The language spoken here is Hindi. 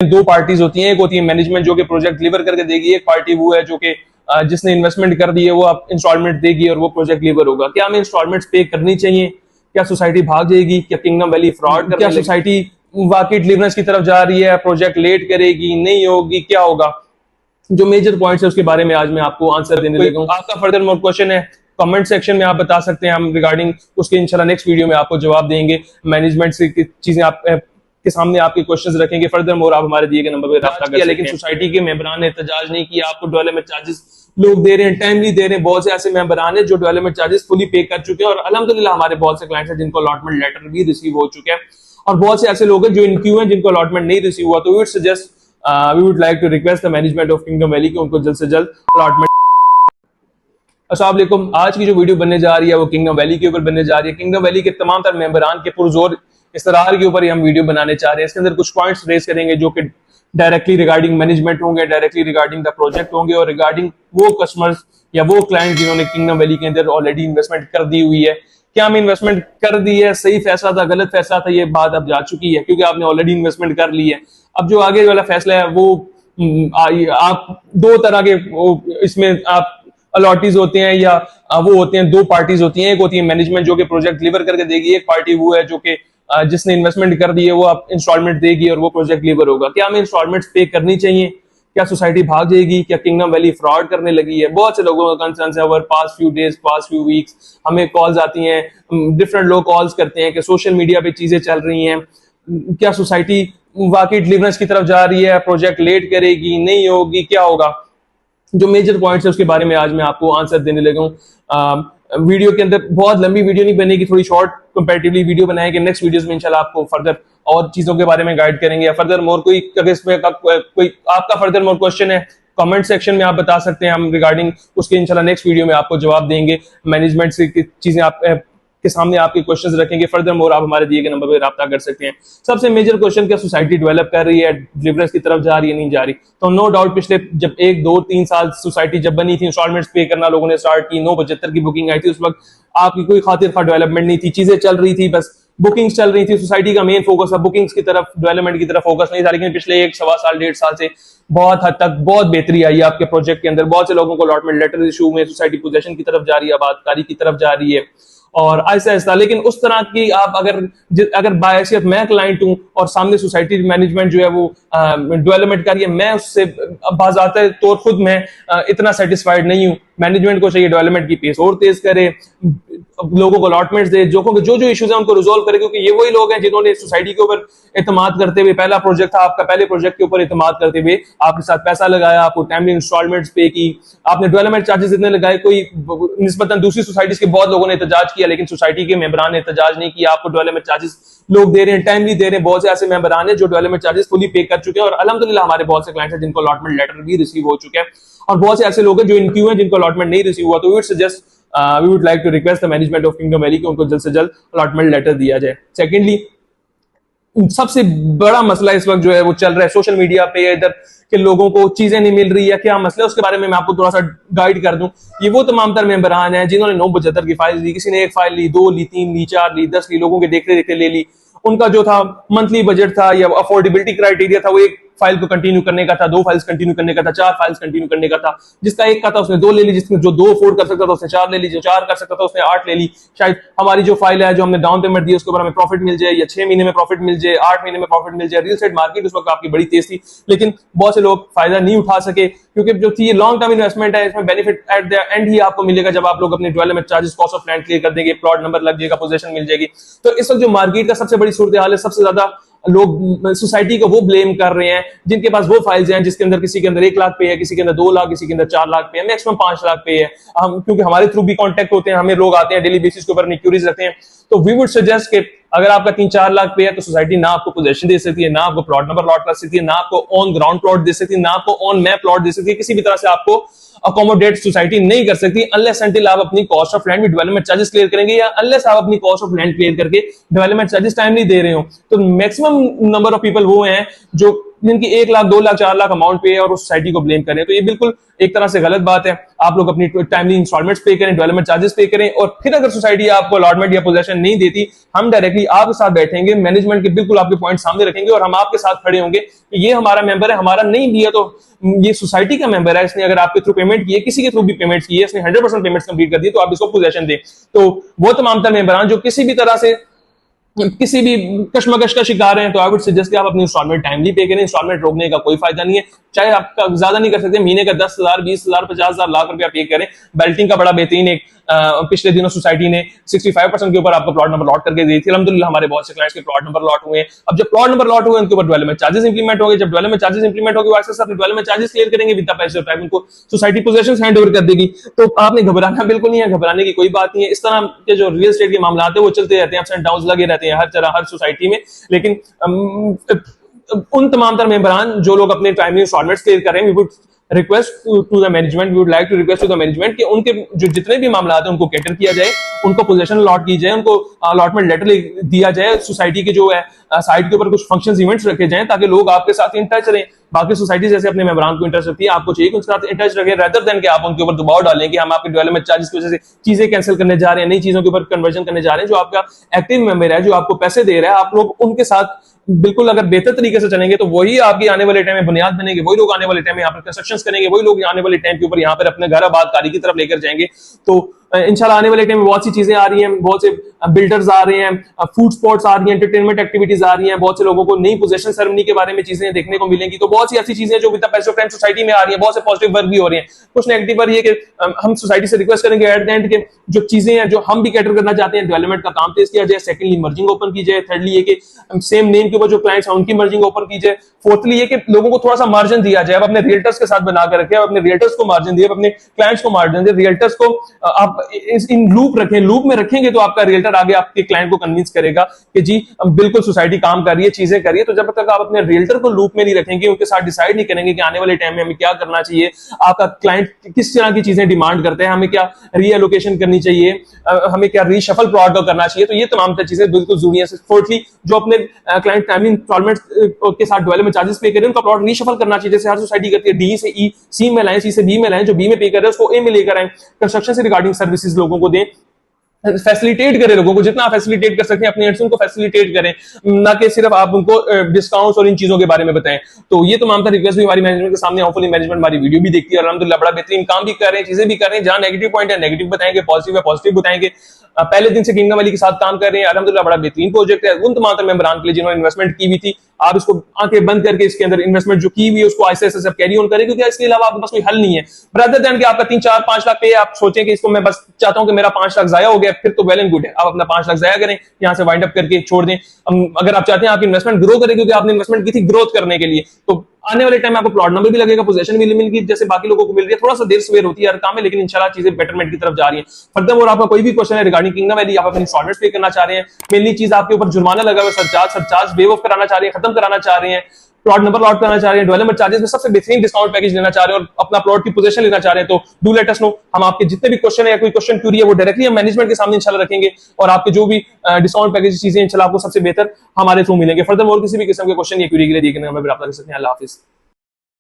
दो पार्टीज होती हैं, एक होती है मैनेजमेंट जो कि प्रोजेक्ट डिलीवर करके देगी, एक पार्टी वो है जो कि जिसने इन्वेस्टमेंट कर दी है वो आप इंस्टॉलमेंट देगी और वो प्रोजेक्ट डिलीवर होगा। क्या हमें इंस्टॉलमेंट्स पे करनी चाहिए? क्या सोसाइटी भाग जाएगी? क्या किंगडम वैली फ्रॉड? क्या सोसाइटी वाकई डिलीवरेंस की तरफ जा रही है? प्रोजेक्ट लेट करेगी, नहीं होगी, क्या होगा? जो मेजर पॉइंट्स है उसके बारे में आज मैं आपको आंसर देने लगा हूं। आपका फर्दर मोर क्वेश्चन है कमेंट सेक्शन में आप बता सकते हैं, हम रिगार्डिंग उसके इंशाल्लाह नेक्स्ट वीडियो में आपको जवाब देंगे। मैनेजमेंट से चीजें आप के सामने आपके क्वेश्चंस रखेंगे। फर्दर मोर आप हमारे दिए गए नंबर पर रब्ता किया, लेकिन सोसाइटी के मेंबरान ने एहतजाज नहीं किया। आपको डेवलपमेंट चार्जेस लोग दे रहे हैं, टाइमली दे रहे हैं। बहुत से ऐसे मेंबरान हैं जो डेवलपमेंट चार्जेस फुली पे कर चुके हैं और अल्हम्दुलिल्लाह हमारे बहुत से क्लाइंट्स हैं जिनको अलॉटमेंट लेटर भी रिसीव हो चुके हैं और बहुत से ऐसे लोग हैं जो इन क्यू हैं जिनको अलॉटमेंट नहीं रिसीव हुआ। तो we would suggest we would like to request the management of Kingdom Valley कि उनको जल्द से जल्द अलॉटमेंट। अस्सलाम वालेकुम। आज की जो वीडियो बनने जा रही है वो किंगडम वैली के ऊपर बनने जा रही है। किंगडम वैली के तमाम तर मेंबरान के पुरजोर इस्तरार के ऊपर ही हम वीडियो बनाने चाह रहे हैं। इसके अंदर कुछ पॉइंट्स रेज करेंगे जो कि डायरेक्टली रिगार्डिंग मैनेजमेंट होंगे, डायरेक्टली रिगार्डिंग द प्रोजेक्ट होंगे और रिगार्डिंग वो कस्टमर्स या वो क्लाइंट जिन्होंने किंगडम वैली के अंदर ऑलरेडी इन्वेस्टमेंट कर दी हुई है। क्या हम इन्वेस्टमेंट कर दी है, सही फैसला था, गलत फैसला था, ये बात अब जा चुकी है क्योंकि आपने ऑलरेडी इन्वेस्टमेंट कर ली है। अब जो आगे वाला फैसला है वो आप दो तरह के इसमें आप अलॉटीज होते हैं या वो होते हैं, दो पार्टीज होती हैं। एक होती है मैनेजमेंट जो कि प्रोजेक्ट डिलीवर करके देगी, एक पार्टी वो है जो कि जिसने इन्वेस्टमेंट कर दी है वो आप इंस्टॉलमेंट देगी और वो प्रोजेक्ट डिलीवर होगा। क्या हमें इंस्टॉलमेंट्स पे करनी चाहिए? क्या सोसाइटी भाग जाएगी? क्या किंगडम वैली फ्रॉड करने लगी है? बहुत से लोगों का कंसर्न है। Over past few days, past few weeks हमें कॉल्स आती हैं, डिफरेंट लोग कॉल्स करते हैं कि सोशल मीडिया पे चीजें चल रही हैं। क्या सोसाइटी वाकई डिलीवरेंस की तरफ जा रही है? प्रोजेक्ट लेट करेगी, नहीं होगी, क्या होगा? जो मेजर पॉइंट्स है उसके बारे में आज मैं आपको आंसर देने लगा हूँ। वीडियो के अंदर बहुत लंबी वीडियो नहीं बनेगी, थोड़ी शॉर्ट कंपैरेटिवली वीडियो बनाएंगे। नेक्स्ट वीडियोस में इंशाल्लाह आपको फर्दर और चीजों के बारे में गाइड करेंगे। या फर्दर मोर कोई अगर इसमें कोई आपका फर्दर मोर क्वेश्चन है कमेंट सेक्शन में आप बता सकते हैं, हम रिगार्डिंग उसके इंशाल्लाह नेक्स्ट वीडियो में आपको जवाब देंगे। मैनेजमेंट से चीजें आप के सामने आपके क्वेश्चंस रखेंगे। फर्दर मोर आप हमारे दिए गए नंबर पर रब्ता कर सकते हैं। सबसे मेजर क्वेश्चन, क्या सोसाइटी डेवलप कर रही है, डिलीवरेंस की तरफ जा रही है, नहीं जा रही? तो नो डाउट पिछले जब 1 2 3 साल सोसाइटी जब बनी थी, इंस्टॉलमेंट्स पे करना लोगों ने स्टार्ट की, 975 की बुकिंग आई थी। उस वक्त आपकी कोई खातिर खा डेवलपमेंट नहीं थी, चीजें चल रही थी, बस बुकिंग्स चल रही थी। सोसाइटी का मेन फोकस था बुकिंग्स की तरफ, डेवलपमेंट की तरफ फोकस नहीं था। लेकिन पिछले 1 सवा साल 1.5 साल से बहुत हद तक बहुत बेहतरी आई है आपके प्रोजेक्ट के अंदर। बहुत से लोगों को अलॉटमेंट लेटर इशू में, सोसाइटी पोजेशन की तरफ जा रही है, आबादकारी की तरफ जा रही है और ऐसा ऐसा। लेकिन उस तरह की आप अगर बायसियत मैं क्लाइंट हूं और सामने सोसाइटी मैनेजमेंट जो है वो डेवलपमेंट कर रही है, मैं उससे बाज़ाते तौर खुद मैं इतना सेटिस्फाइड नहीं हूं। मैनेजमेंट को चाहिए डेवलपमेंट की पेस और तेज करे, लोगों को अलॉटमेंट्स दे, जो इश्यूज है उनको रिजोल्व करे, क्योंकि ये वही लोग हैं जिन्होंने सोसाइटी के ऊपर एतमाद करते हुए, पहला प्रोजेक्ट था आपका, पहले प्रोजेक्ट के ऊपर एतमाद करते हुए आपके साथ पैसा लगाया, आपको टाइमली इंस्टॉलमेंट्स पे की, आपने डेवलपमेंट चार्जेस इतने लगाए। कोई निस्बतन दूसरी सोसाइटीज के बहुत लोगों ने एहतजाज किया, लेकिन सोसाइटी के मेंबरान ने एहतजाज नहीं किया। आपको डेवलपमेंट चार्जेस लोग दे रहे हैं, टाइमली दे रहे हैं। बहुत से ऐसे मेंबरान हैं जो डेवलपमेंट चार्जेस फुली पे कर चुके हैं और अल्हम्दुलिल्लाह हमारे बहुत से क्लाइंट्स हैं जिनको अलॉटमेंट लेटर भी रिसीव हो चुके हैं और बहुत से ऐसे लोग हैं जो इन क्यू हैं जिनको अलॉटमेंट नहीं रिसीव हुआ। तो we would suggest we would like to request the management of Kingdom Valley कि उनको जल्द से जल्द अलॉटमेंट लेटर दिया जाए। सेकेंडली, सबसे बड़ा मसला इस वक्त जो है वो चल रहा है सोशल मीडिया पे, इधर के लोगों को चीजें नहीं मिल रही है। क्या मसला है उसके बारे में मैं आपको थोड़ा सा गाइड कर दूं। ये वो तमाम तर मेंबरान हैं जिन्होंने 975 की फाइल ली, किसी ने 1 फाइल ली, 2 ली, 3 ली, 4 ली, 10 ली, लोगों के देखते देखते ले ली। उनका जो था मंथली बजट था या अफोर्डेबिलिटी क्राइटेरिया था वो 1 फाइल को कंटिन्यू करने का था, 2 फाइल्स कंटिन्यू करने का था, 4 फाइल्स कंटिन्यू करने का था। जिसका 1 का था उसने 2 ले ली, जिसने जो 2 अफोर्ड कर सकता था उसने 4 ले ली, जो 4 कर सकता था उसने 8 ले ली। शायद हमारी जो फाइल है, जो हमने डाउन पेमेंट दी, उसके ऊपर हमें प्रॉफिट मिल जाए या 6 महीने में प्रॉफिट मिल जाए, 8 महीने में प्रॉफिट मिल जाए। रियल एस्टेट मार्केट उस वक्त आपकी बड़ी तेज थी, लेकिन बहुत से लोग फायदा नहीं उठा सके क्योंकि जो थी ये लॉन्ग टर्म इन्वेस्टमेंट है। इसमें benefit at the and he आपको मिलेगा जब आप लोग अपने development charges, cost of land clear कर देंगे, प्लॉट नंबर लग जाएगा, पोजीशन मिल जाएगी। तो इस वक्त जो मार्केट का सबसे बड़ी सूरत हाल है, सबसे ज्यादा लोग सोसाइटी को वो ब्लेम कर रहे हैं जिनके पास वो फाइल्स हैं जिसके अंदर किसी के अंदर 1 लाख पे है, किसी के अंदर 2 लाख, किसी के अंदर 4 लाख पे है, मैक्सिमम 5 लाख पे है। हम क्योंकि हमारे थ्रू भी कांटेक्ट होते हैं, हमें लोग आते हैं डेली बेसिस के ऊपर, क्यूरीज रखते हैं। तो वी वुड सजेस्ट कि अगर आपका 3-4 लाख पे है तो सोसाइटी ना आपको पोजीशन दे सकती है, ना आपको प्लॉट नंबर लॉट कर सकती है, ना आपको ऑन ग्राउंड प्लॉट दे सकती है, ना आपको ऑन मैप प्लॉट दे सकती है। किसी भी तरह से आपको अकोमोडेट सोसाइटी नहीं कर सकती अनलेस अंटिल आप अपनी कॉस्ट ऑफ लैंड में डेवलपमेंट चार्जेस क्लियर करेंगे या अनलेस आप अपनी कॉस्ट ऑफ लैंड क्लियर करके डेवलपमेंट चार्जेस टाइमली दे रहे हो। तो मैक्सिमम नंबर ऑफ पीपल वो हैं जो जिनकी 1 लाख 2 लाख 4 लाख अमाउंट पे है और उस सोसाइटी को ब्लेम करें, तो ये बिल्कुल एक तरह से गलत बात है। आप लोग अपनी टाइमली इंस्टॉलमेंट्स पे करें, डेवलपमेंट चार्जेस पे करें, और फिर अगर सोसाइटी आपको अलॉटमेंट या पोजेशन नहीं देती, हम डायरेक्टली आपके साथ बैठेंगे, मैनेजमेंट के बिल्कुल आपके पॉइंट सामने रखेंगे और हम आपके साथ खड़े होंगे कि ये हमारा मेंबर है, हमारा नहीं दिया तो ये सोसाइटी का मेंबर है, इसने अगर आपके थ्रू पेमेंट की है, किसी के थ्रू भी पेमेंट की है, इसने 100% पेमेंट्स कंप्लीट कर दी, तो आप इसको पोजेशन दें। तो वो तमाम तर मेंबरान जो किसी भी तरह से किसी भी कशमकश का शिकार हैं, तो आई वुड सजेस्ट कि आप अपनी इंस्टॉलमेंट टाइमली पे करें। इंस्टॉलमेंट रोकने का कोई फायदा नहीं है, चाहे आपका ज्यादा नहीं कर सकते, महीने का 10,000 20,000 50,000 लाख रुपया पे करें। बेल्टिंग का बड़ा बेहतरीन एक पिछले दिनों सोसाइटी ने 65% के ऊपर आपको प्लॉट नंबर लॉट करके दी थी। अल्हम्दुलिल्लाह हमारे बहुत से क्लाइंट्स के प्लॉट नंबर लॉट हुए हैं। अब जब प्लॉट नंबर लॉट हुए, उनके ऊपर डेवलपमेंट चार्जेस इंप्लीमेंट हो गए। जब डेवलपमेंट चार्जेस इंप्लीमेंट हो गए, वो अपने डेवलपमेंट चार्जेस क्लियर करेंगे विद द पैसे ऑफ टाइम, उनको सोसाइटी पोजेशंस हैंड ओवर कर देगी। तो आपने घबराना बिल्कुल नहीं है, घबराने की कोई बात नहीं है। इस तरह के जो रियल एस्टेट के मामला है वो चलते रहते हैं, अप्स एंड डाउन्स लगे रहते हैं हर तरह हर सोसाइटी में। लेकिन उन तमाम तर मेंबरान जो लोग अपने टाइमली इंस्टॉलमेंट्स क्लियर करें, we would request to the management, we would like to request to the management कि उनके जो जितने भी मामला हैं उनको कैटर किया जाए, उनको पोजीशन अलॉट की जाए, उनको अलॉटमेंट लेटर दिया जाए, सोसाइटी के जो है साइट के ऊपर कुछ फंक्शंस इवेंट्स रखे जाएं ताकि लोग आपके साथ इन टच रहें। बाकी सोसाइटी जैसे अपने मेंबरान को इंटरेस्ट रखती है, आपको चाहिए कि उनके साथ इन टच रखें, रेदर देन कि आप उनके ऊपर दबाव डालें कि हम आपके डेवलपमेंट चार्जेस की वजह से चीजें कैंसिल करने जा रहे हैं, नई चीजों के ऊपर कन्वर्जन करने जा रहे हैं। जो आपका एक्टिव मेंबर है, जो आपको पैसे दे रहा है, आप लोग उनके साथ बिल्कुल अगर बेहतर तरीके से चलेंगे तो वही आपकी आने वाले टाइम में बुनियाद बनेंगे, वही लोग आने वाले टाइम में यहाँ पर कंस्ट्रक्शंस करेंगे, वही लोग आने वाले टाइम के ऊपर यहाँ पर अपने घर आबादकारी की तरफ लेकर जाएंगे। तो इंशाल्लाह आने वाले टाइम में बहुत सी चीजें आ रही हैं, बहुत से बिल्डर्स आ रहे हैं, फूड स्पॉट्स आ रही हैं, एंटरटेनमेंट एक्टिविटीज आ रही हैं, बहुत से लोगों को नई पोजेशन सेरेमनी के बारे में चीजें देखने को मिलेंगी। तो बहुत सी ऐसी चीजें जो विद द पैसे ऑफ टाइम सोसाइटी में आ रही हैं, बहुत से पॉजिटिव वर्क भी हो रहे हैं, कुछ नेगेटिव वर्क ये कि हम सोसाइटी से रिक्वेस्ट करेंगे एट द एंड के जो चीजें हैं जो हम भी कैटर करना चाहते हैं, डेवलपमेंट का काम तेज किया जाए। सेकंडली मर्जिंग ओपन की जाए। थर्डली ये कि सेम नेम के ऊपर जो क्लाइंट्स हैं उनकी मर्जिंग ओपन की जाए। फोर्थली ये कि लोगों को थोड़ा सा मार्जिन दिया जाए, अब अपने रियल्टर्स के साथ बनाकर रखें, अपने रियल्टर्स को मार्जिन दिए, अपने क्लाइंट्स को मार्जिन दिए। रियल्टर्स को आप इन लूप रखें, लूप में रखेंगे तो आपका रियल्टर आगे आपके क्लाइंट को कन्विंस करेगा कि जी बिल्कुल सोसाइटी काम कर रही है, चीजें कर रही है। तो जब तक आप अपने रियल्टर को लूप में नहीं रखेंगे, उनके साथ डिसाइड नहीं करेंगे कि आने वाले टाइम में हमें क्या करना चाहिए, आपका क्लाइंट किस तरह की चीजें डिमांड करते हैं, हमें क्या रीएलोकेशन करनी चाहिए, हमें क्या रीशफल प्लॉट करना चाहिए, तो ये तमाम चीजें बिल्कुल जरूरी है। फोर्थली जो अपने क्लाइंट टाइमली इंस्टॉलमेंट के साथ डेवलपमेंट चार्जेस पे करें, उनका प्लॉट रीशफल करना चाहिए, जैसे हर सोसाइटी करती है। डी से ई सी में लाएं, सी से बी में लाएं, जो बी में पे कर रहे हैं उसको ए में लेकर आए। कंस्ट्रक्शन से रिगार्डिंग सर्विसेज लोगों को दें, फैसिलिटेट करें, लोगों को जितना फैसिलिटेट कर सकते हैं अपने एंड से उनको फैसिलिटेट करें, ना कि सिर्फ आप उनको डिस्काउंट्स और इन चीजों के बारे में बताएं। तो ये तमाम तरह रिक्वेस्ट भी हमारी मैनेजमेंट के सामने, होपफुली मैनेजमेंट हमारी वीडियो भी देखती है और अल्हम्दुलिल्लाह बड़ा बेहतरीन काम भी कर रहे हैं, चीजें भी कर रहे हैं। जहां नेगेटिव पॉइंट है नेगेटिव बताएंगे, पॉजिटिव है पॉजिटिव बताएंगे। पहले दिन से किंगडम वैली के साथ काम कर रहे हैं, अल्हम्दुलिल्लाह बड़ा बेहतरीन प्रोजेक्ट है। उन तमाम मेंबरान के लिए जिन्होंने इन्वेस्टमेंट की भी थी, आप इसको आंखें बंद करके इसके अंदर इन्वेस्टमेंट जो की हुई है उसको ऐसे सब कैरी ऑन करें, क्योंकि इसके अलावा आपके पास कोई हल नहीं है। ब्रदर देन कि आपका 3 4 5 लाख पे, आप सोचें कि इसको मैं बस चाहता हूं कि मेरा 5 लाख जाया हो गया, फिर तो वेल एंड गुड है, आप अपना 5 लाख जाया करें, यहां से वाइंड अप करके छोड़ दें। अगर आप चाहते हैं आपकी इन्वेस्टमेंट ग्रो करे, क्योंकि आपने इन्वेस्टमेंट की थी ग्रोथ करने के लिए, तो आने वाले टाइम में आपको प्लॉट नंबर भी लगेगा, पोजीशन भी मिलेगी, जैसे बाकी लोगों को मिल रही है। थोड़ा सा देर सवेर होती है हर काम में, लेकिन इंशाल्लाह चीजें बेटरमेंट की तरफ जा रही हैं। फर्दरमोर आपका कोई भी क्वेश्चन है रिगार्डिंग किंगडम वैली, आप अपनी इंस्टॉलमेंट्स पे करना चाह रहे हैं, मेनली चीज आपके ऊपर जुर्माना लगा हुआ है, सरचार्ज वेव ऑफ कराना चाह रहे हैं, खत्म कराना चाह रहे हैं, प्लॉट नंबर लॉट करना चाह रहे हैं, डेवलपमेंट चार्जेस में सबसे बेहतरीन डिस्काउंट पैकेज लेना चाह रहे हैं और अपना प्लॉट की पोजीशन लेना चाह रहे हैं, तो डू लेट अस नो। हम आपके जितने भी क्वेश्चन है या कोई क्वेश्चन क्यूरी है वो डायरेक्टली हम मैनेजमेंट के सामने इंशाल्लाह रखेंगे और आपके जो भी डिस्काउंट पैकेज चीजें इंशाल्लाह आपको सबसे बेहतर हमारे थ्रू मिलेंगे। फर्दरमोर किसी भी किस्म के क्वेश्चन या क्यूरी के लिए देखने में आप कर सकते हैं। अल्लाह हाफिज।